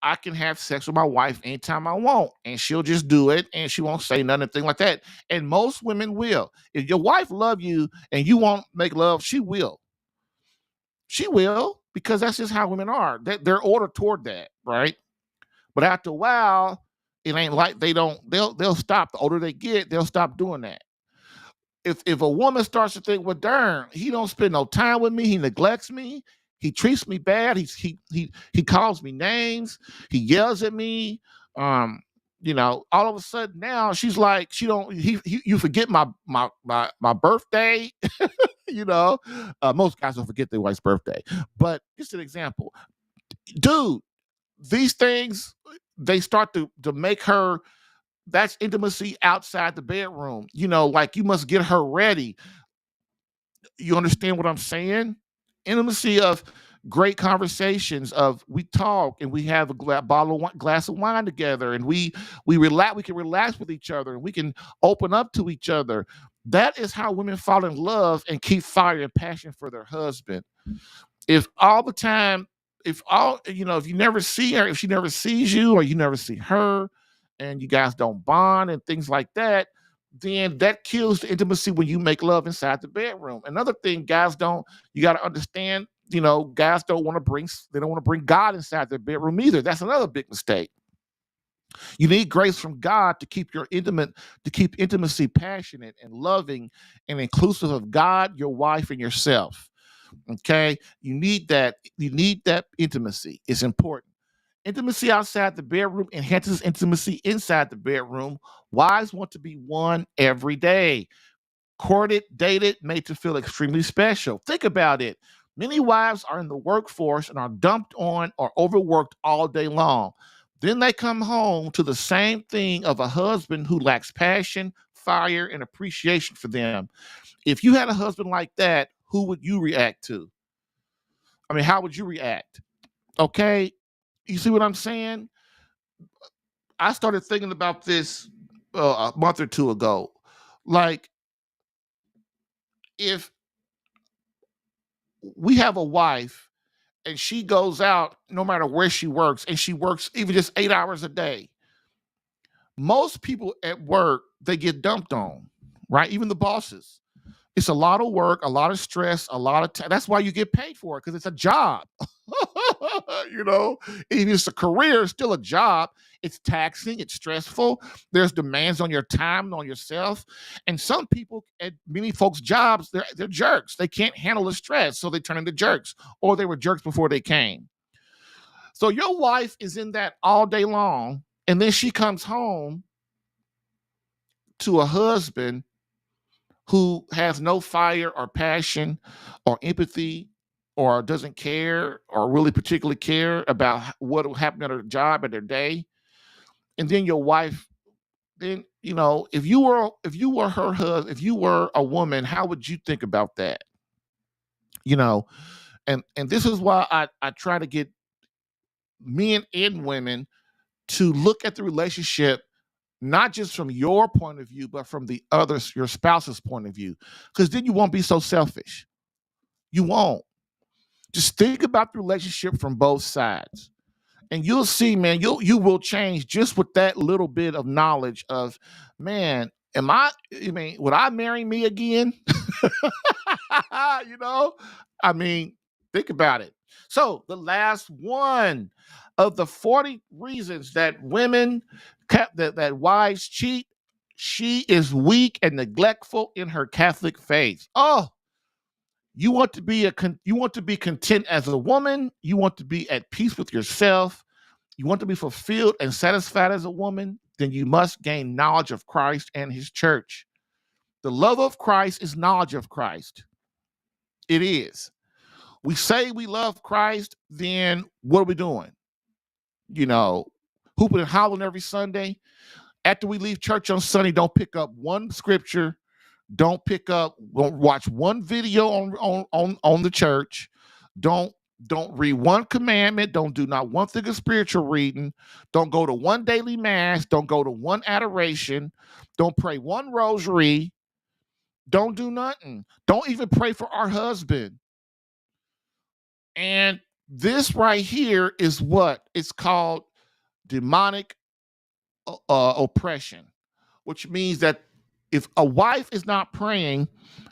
I can have sex with my wife anytime I want, and she'll just do it, and she won't say nothing like that. And most women will. If your wife love you and you won't make love, she will. She will, because that's just how women are. They're ordered toward that, right? But after a while, it ain't like they'll stop. The older they get, they'll stop doing that. If a woman starts to think, well, darn, he don't spend no time with me, he neglects me, he treats me bad, he calls me names, he yells at me, all of a sudden now she's like, she don't you forget my birthday. Most guys don't forget their wife's birthday, but just an example, dude. These things, they start to make her, that's intimacy outside the bedroom. Like, you must get her ready. You understand what I'm saying? Intimacy of great conversations, of we talk and we have a glass of wine together, and we relax. We can relax with each other, and we can open up to each other. That is how women fall in love and keep fire and passion for their husband. If all the time, if you never see her, if she never sees you, or you never see her, and you guys don't bond and things like that, then that kills the intimacy when you make love inside the bedroom. Another thing, you got to understand, guys don't want to bring God inside their bedroom either. That's another big mistake. You need grace from God to keep intimacy passionate and loving and inclusive of God, your wife, and yourself. Okay, you need that intimacy. It's important. Intimacy outside the bedroom enhances intimacy inside the bedroom. Wives want to be one every day. Courted, dated, made to feel extremely special. Think about it. Many wives are in the workforce and are dumped on or overworked all day long. Then they come home to the same thing of a husband who lacks passion, fire, and appreciation for them. If you had a husband like that, who would you react to? I mean, how would you react? Okay. You see what I'm saying? I started thinking about this a month or two ago. Like, if we have a wife and she goes out, no matter where she works, and she works even just 8 hours a day, most people at work, they get dumped on, right? Even the bosses. It's a lot of work, a lot of stress, a lot of that's why you get paid for it, because it's a job. Even if it's a career, it's still a job. It's taxing, it's stressful. There's demands on your time and on yourself. And some people at many folks' jobs, they're jerks. They can't handle the stress, so they turn into jerks, or they were jerks before they came. So your wife is in that all day long, and then she comes home to a husband who has no fire or passion or empathy, or doesn't care or really particularly care about what will happen at her job, at their day. And then your wife, then, if you were her husband, if you were a woman, how would you think about that? And this is why I try to get men and women to look at the relationship not just from your point of view, but from your spouse's point of view, because then you won't be so selfish. You won't. Just think about the relationship from both sides, and you'll see, man, you will change just with that little bit of knowledge of, man, would I marry me again? you know, I mean, think about it. So the last one of the 40 reasons that that wives cheat, she is weak and neglectful in her Catholic faith. Oh, you want to be content as a woman. You want to be at peace with yourself. You want to be fulfilled and satisfied as a woman. Then you must gain knowledge of Christ and his church. The love of Christ is knowledge of Christ. It is. We say we love Christ, then what are we doing? Hooping and hollering every Sunday. After we leave church on Sunday, don't pick up one scripture. Don't watch one video on the church. Don't read one commandment. Don't do not one thing of spiritual reading. Don't go to one daily mass. Don't go to one adoration. Don't pray one rosary. Don't do nothing. Don't even pray for our husband. And This right here is what it's called demonic oppression, which means that if a wife is not praying,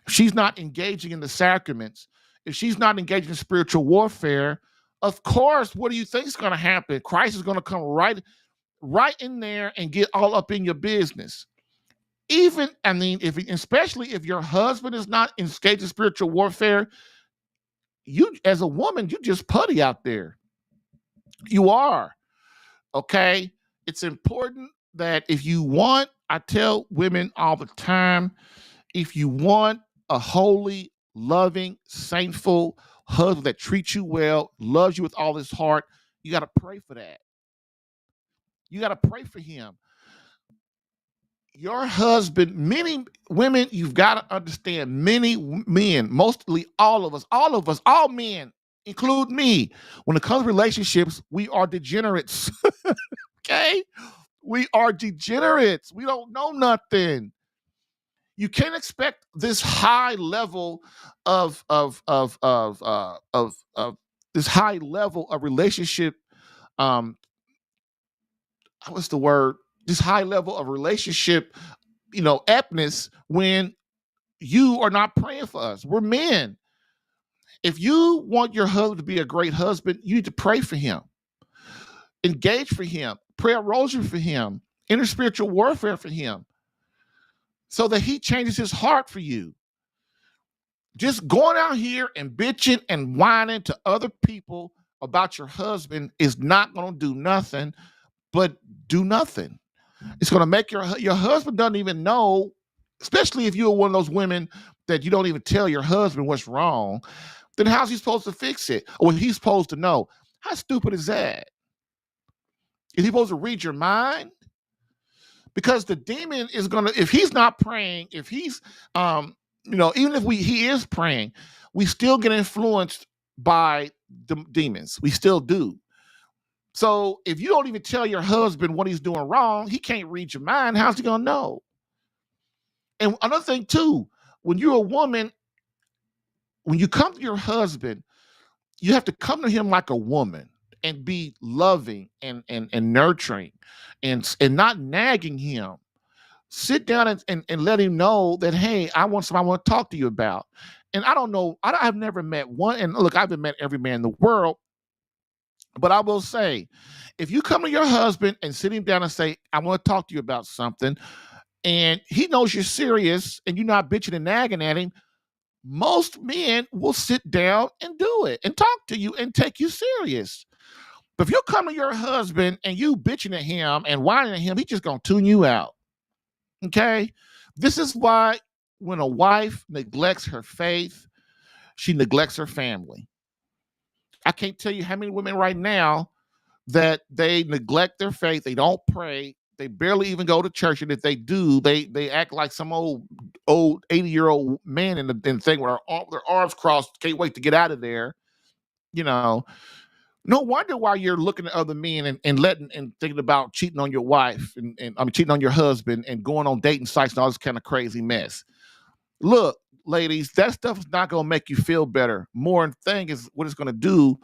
she's not engaging in the sacraments, if she's not engaging in spiritual warfare, of course, what do you think is going to happen? Christ is going to come right in there and get all up in your business. Even, I mean, especially if your husband is not engaged in spiritual warfare, you as a woman, you just putty out there. You are. Okay. It's important that if you want, I tell women all the time, if you want a holy, loving, saintful husband that treats you well, loves you with all his heart, you got to pray for that. You got to pray for him. Your husband, many women, you've got to understand, many men, mostly all of us, all men, include me. When it comes to relationships, we are degenerates. Okay? We are degenerates. We don't know nothing. You can't expect this high level of this high level of relationship. What's the word? This high level of relationship, aptness when you are not praying for us. We're men. If you want your husband to be a great husband, you need to pray for him, engage for him, pray a rosary for him, enter spiritual warfare for him, so that he changes his heart for you. Just going out here and bitching and whining to other people about your husband is not going to do nothing but do nothing. It's going to make your husband doesn't even know, especially if you're one of those women that you don't even tell your husband what's wrong. Then how's he supposed to fix it? Or he's supposed to know. How stupid is that? Is he supposed to read your mind? Because the demon is going to, if he's not praying, if he's, even if he is praying, we still get influenced by the demons. We still do. So if you don't even tell your husband what he's doing wrong, he can't read your mind. How's he going to know? And another thing too, when you're a woman, when you come to your husband, you have to come to him like a woman and be loving and nurturing and not nagging him. Sit down and let him know that, hey, I want something I want to talk to you about. And I don't know, I've never met one, and look, I've met every man in the world, but I will say, if you come to your husband and sit him down and say, I want to talk to you about something, and he knows you're serious and you're not bitching and nagging at him, most men will sit down and do it and talk to you and take you serious. But if you come to your husband and you bitching at him and whining at him, he's just going to tune you out. Okay? This is why when a wife neglects her faith, she neglects her family. I can't tell you how many women right now that they neglect their faith. They don't pray. They barely even go to church. And if they do, they act like some old 80-year-old man in the thing with their arms crossed, can't wait to get out of there. No wonder why you're looking at other men and letting and thinking about cheating on your wife and cheating on your husband and going on dating sites and all this kind of crazy mess. Look, ladies, that stuff is not going to make you feel better. More thing is what it's going to do.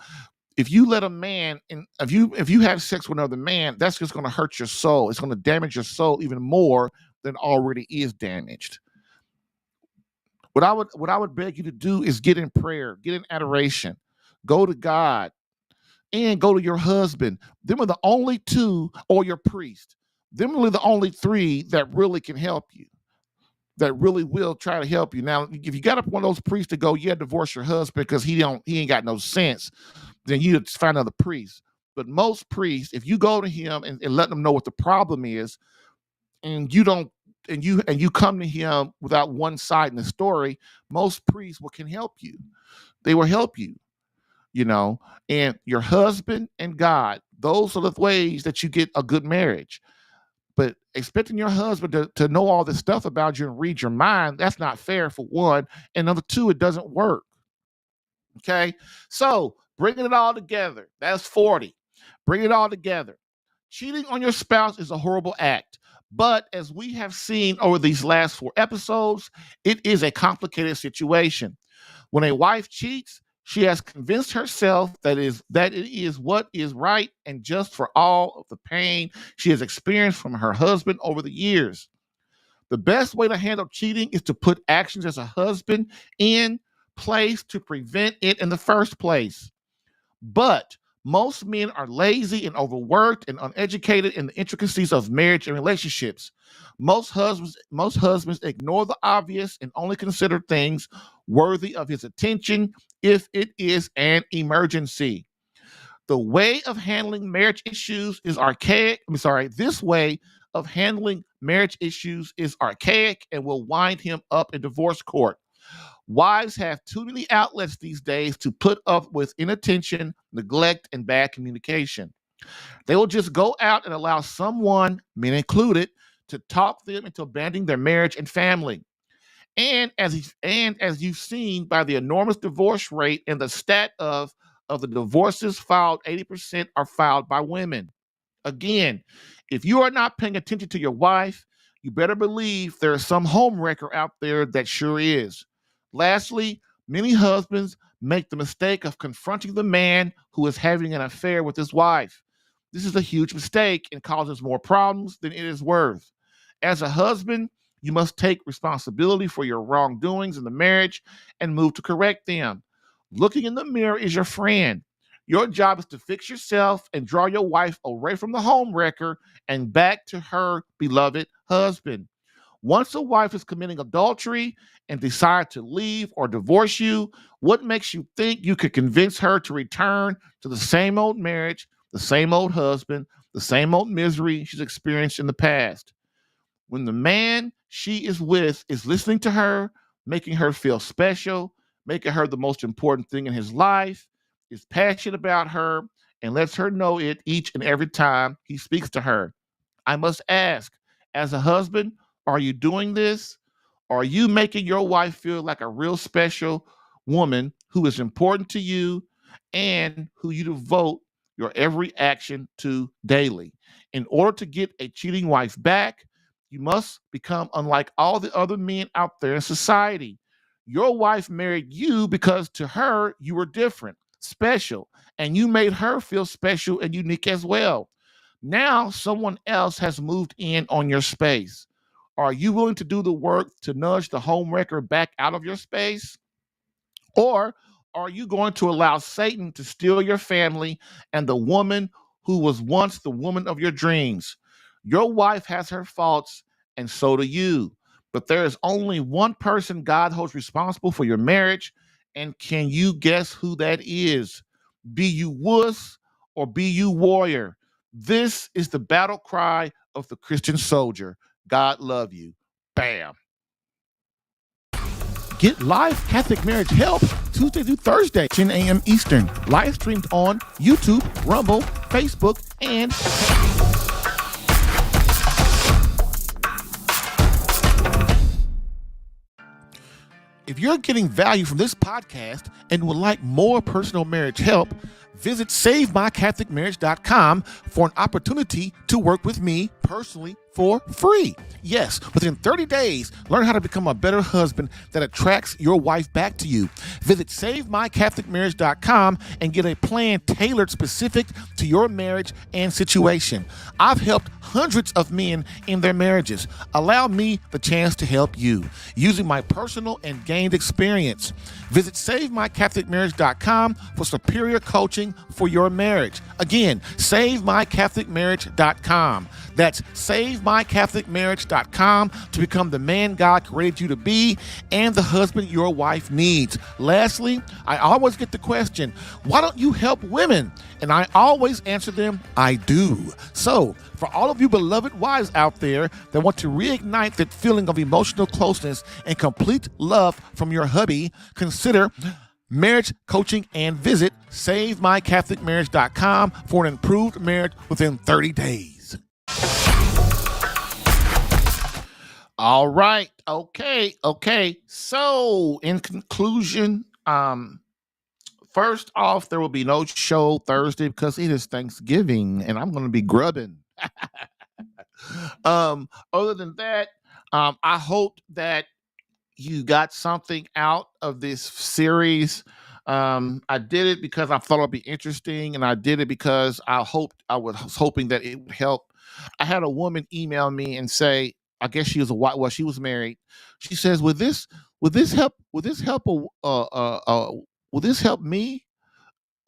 If you let a man, and if you have sex with another man, that's just going to hurt your soul. It's going to damage your soul even more than already is damaged. What I would beg you to do is get in prayer, get in adoration, go to God, and go to your husband. Them are the only two, or your priest. Them are the only three that really can help you, that really will try to help you. Now, if you got up one of those priests to go, yeah, divorce your husband because he ain't got no sense, then you just find another priest. But most priests, if you go to him and let them know what the problem is, and you don't, and you come to him without one side in the story, most priests can help you. They will help you, and your husband and God. Those are the ways that you get a good marriage. But expecting your husband to know all this stuff about you and read your mind, that's not fair, for one. And number two, it doesn't work. Okay? So bringing it all together, that's 40. Bring it all together. Cheating on your spouse is a horrible act. But as we have seen over these last 4 episodes, it is a complicated situation. When a wife cheats, She has convinced herself that it is what is right and just for all of the pain she has experienced from her husband over the years. The best way to handle cheating is to put actions as a husband in place to prevent it in the first place. But most men are lazy and overworked and uneducated in the intricacies of marriage and relationships. Most husbands ignore the obvious and only consider things worthy of his attention if it is an emergency. The way of handling marriage issues is archaic. This way of handling marriage issues is archaic and will wind him up in divorce court. Wives have too many outlets these days to put up with inattention, neglect, and bad communication. They will just go out and allow someone, men included, to talk them into abandoning their marriage and family. And as you've seen by the enormous divorce rate and the stat of the divorces filed, 80% are filed by women. Again, if you are not paying attention to your wife, you better believe there is some home wrecker out there that sure is. Lastly, many husbands make the mistake of confronting the man who is having an affair with his wife. This is a huge mistake and causes more problems than it is worth. As a husband, you must take responsibility for your wrongdoings in the marriage and move to correct them. Looking in the mirror is your friend. Your job is to fix yourself and draw your wife away from the home wrecker and back to her beloved husband. Once a wife is committing adultery and decide to leave or divorce you, what makes you think you could convince her to return to the same old marriage, the same old husband, the same old misery she's experienced in the past? When the man she is with is listening to her, making her feel special, making her the most important thing in his life, is passionate about her, and lets her know it each and every time he speaks to her. I must ask, as a husband, are you doing this? Are you making your wife feel like a real special woman who is important to you and who you devote your every action to daily? In order to get a cheating wife back, you must become unlike all the other men out there in society. Your wife married you because to her, you were different, special, and you made her feel special and unique as well. Now, someone else has moved in on your space. Are you willing to do the work to nudge the home wrecker back out of your space? Or are you going to allow Satan to steal your family and the woman who was once the woman of your dreams? Your wife has her faults, and so do you. But there is only one person God holds responsible for your marriage. And can you guess who that is? Be you wuss or be you warrior? This is the battle cry of the Christian soldier. God love you. Bam. Get live Catholic marriage help Tuesday through Thursday, 10 a.m. Eastern. Live streamed on YouTube, Rumble, Facebook, and if you're getting value from this podcast and would like more personal marriage help, visit SaveMyCatholicMarriage.com for an opportunity to work with me personally for free. Yes, within 30 days, learn how to become a better husband that attracts your wife back to you. Visit SaveMyCatholicMarriage.com and get a plan tailored specific to your marriage and situation. I've helped hundreds of men in their marriages. Allow me the chance to help you using my personal and gained experience. Visit SaveMyCatholicMarriage.com for superior coaching for your marriage. Again, SaveMyCatholicMarriage.com. That's SaveMyCatholicMarriage.com to become the man God created you to be and the husband your wife needs. Lastly, I always get the question, why don't you help women? And I always answer them, I do. So, for all of you beloved wives out there that want to reignite that feeling of emotional closeness and complete love from your hubby, consider marriage coaching and visit SaveMyCatholicMarriage.com for an improved marriage within 30 days. All right. Okay. So, in conclusion, first off, there will be no show Thursday because it is Thanksgiving and I'm going to be grubbing. Other than that, I hope that you got something out of this series. I did it because I thought it'd be interesting, and I did it because I was hoping that it would help. I had a woman email me and say, I guess she was she was married. She says, would this help? Would this help? Will this help me?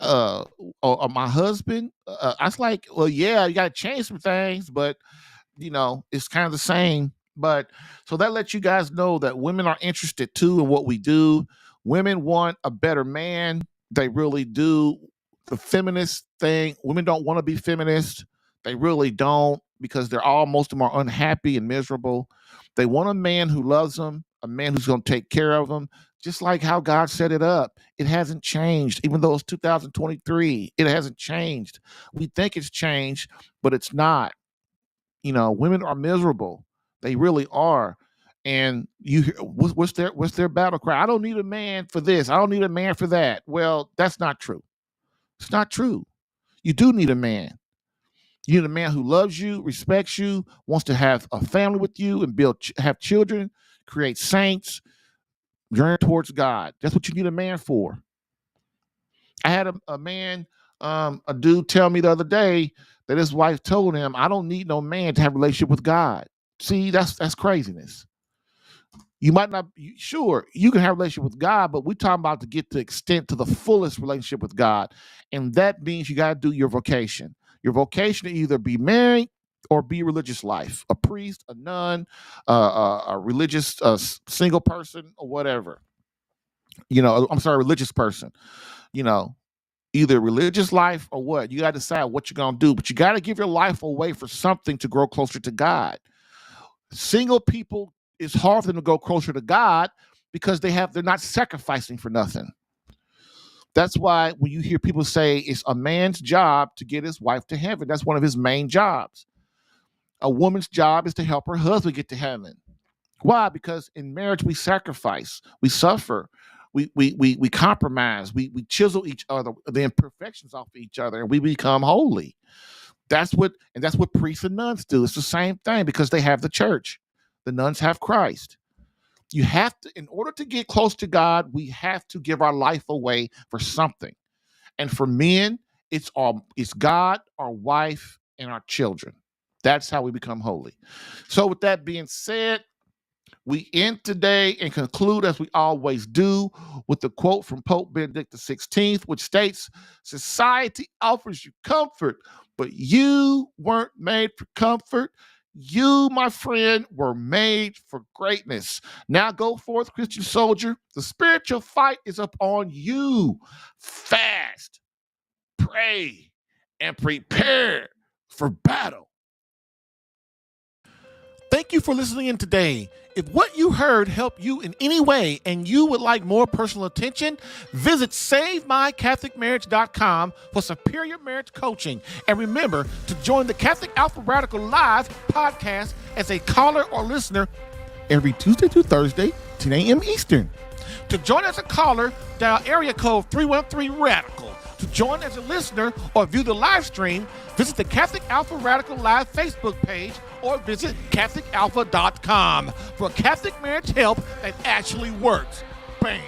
Or my husband?" I was like, "Well, yeah, you got to change some things, but it's kind of the same." But so that lets you guys know that women are interested too in what we do. Women want a better man. They really do. The feminist thing, women don't want to be feminists. They really don't, because most of them are unhappy and miserable. They want a man who loves them, a man who's going to take care of them, just like how God set it up. It hasn't changed, even though it's 2023. It hasn't changed. We think it's changed, but it's not. Women are miserable. They really are. And what's their battle cry? I don't need a man for this. I don't need a man for that. Well, that's not true. It's not true. You do need a man. You need a man who loves you, respects you, wants to have a family with you and have children, create saints, journey towards God. That's what you need a man for. I had a man, a dude tell me the other day that his wife told him, "I don't need no man to have a relationship with God." See, that's craziness. You might not, sure, you can have a relationship with God, but we're talking about to get to the fullest relationship with God. And that means you got to do your vocation. Your vocation to either be married or be religious life, a priest, a nun, a religious single person, or whatever. Religious person. Either religious life or what. You got to decide what you're going to do, but you got to give your life away for something to grow closer to God. Single people, it's hard for them to go closer to God because they're not sacrificing for nothing. That's why when you hear people say it's a man's job to get his wife to heaven, that's one of his main jobs. A woman's job is to help her husband get to heaven. Why? Because in marriage we sacrifice, we suffer, we compromise, we chisel each other, the imperfections off of each other, and we become holy. That's what priests and nuns do. It's the same thing because they have the church. The nuns have Christ. You have to, in order to get close to God, we have to give our life away for something. And for men, it's God, our wife, and our children. That's how we become holy. So with that being said, we end today and conclude, as we always do, with the quote from Pope Benedict XVI, which states, "Society offers you comfort, but you weren't made for comfort. You, my friend, were made for greatness. Now go forth, Christian soldier. The spiritual fight is up on you. Fast, pray, and prepare for battle." Thank you for listening in today. If what you heard helped you in any way and you would like more personal attention, visit SaveMyCatholicMarriage.com for superior marriage coaching. And remember to join the Catholic Alpha Radical Live podcast as a caller or listener every Tuesday through Thursday, 10 a.m. Eastern. To join as a caller, dial area code 313-RADICAL. To join as a listener or view the live stream, visit the Catholic Alpha Radical Live Facebook page or visit CatholicAlpha.com for Catholic marriage help that actually works. Bam.